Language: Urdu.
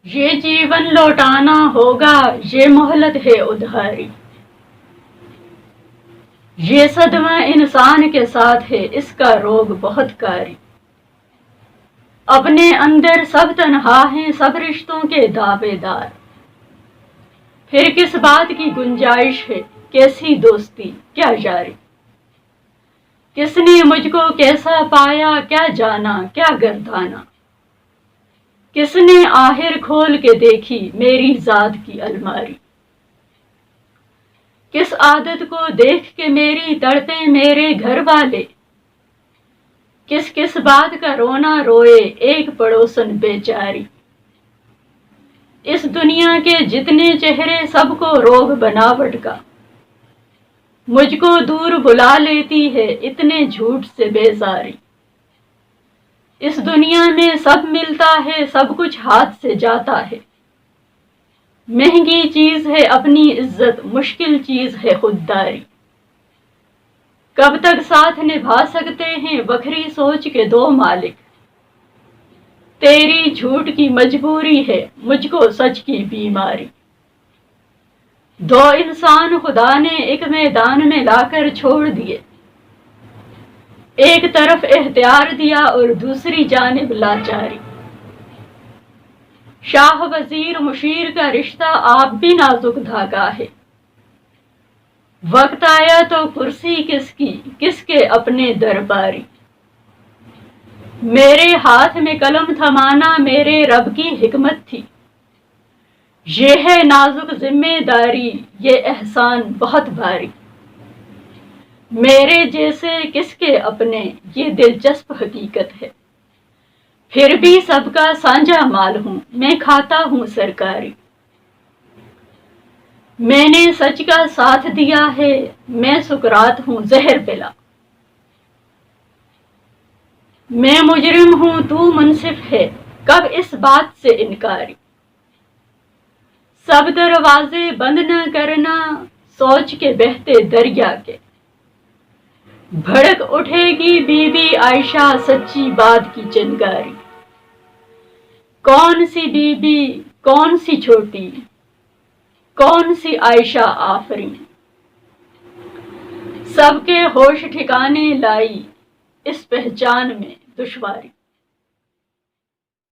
یہ جیون لوٹانا ہوگا، یہ مہلت ہے ادھاری، یہ صدمہ انسان کے ساتھ ہے، اس کا روگ بہت کاری۔ اپنے اندر سب تنہا ہیں، سب رشتوں کے دعوے دار، پھر کس بات کی گنجائش ہے، کیسی دوستی کیا یاری۔ کس نے مجھ کو کیسا پایا، کیا جانا کیا گردانا، کس نے آخر کھول کے دیکھی میری ذات کی الماری۔ کس عادت کو دیکھ کے میری تڑپے میرے گھر والے، کس کس بات کا رونا روئے ایک پڑوسن بیچاری۔ اس دنیا کے جتنے چہرے سب کو روگ بناوٹ کا، مجھ کو دور بلا لیتی ہے اتنے جھوٹ سے بیزاری۔ اس دنیا میں سب ملتا ہے، سب کچھ ہاتھ سے جاتا ہے، مہنگی چیز ہے اپنی عزت، مشکل چیز ہے خودداری۔ کب تک ساتھ نبھا سکتے ہیں بکھری سوچ کے دو مالک، تیری جھوٹ کی مجبوری ہے مجھ کو سچ کی بیماری۔ دو انسان خدا نے ایک میدان میں لا کر چھوڑ دیے، ایک طرف اختیار دیا اور دوسری جانب لاچاری۔ شاہ وزیر مشیر کا رشتہ آپ بھی نازک دھاگا ہے، وقت آیا تو کرسی کس کی، کس کے اپنے درباری۔ میرے ہاتھ میں قلم تھمانا میرے رب کی حکمت تھی، یہ ہے نازک ذمہ داری، یہ احسان بہت بھاری۔ میرے جیسے کس کے اپنے، یہ دلچسپ حقیقت ہے، پھر بھی سب کا سانجا مال ہوں، میں کھاتا ہوں سرکاری۔ میں نے سچ کا ساتھ دیا ہے، میں سکرات ہوں زہر پلا۔ میں مجرم ہوں تو منصف ہے، کب اس بات سے انکاری۔ سب دروازے بند نہ کرنا سوچ کے بہتے دریا کے، بھڑک اٹھے گی بی بی عائشہ سچی بات کی چنگاری۔ کون سی بی بی کون سی چھوٹی، کون سی عائشہ آفریں، سب کے ہوش ٹھکانے لائی اس پہچان میں دشواری۔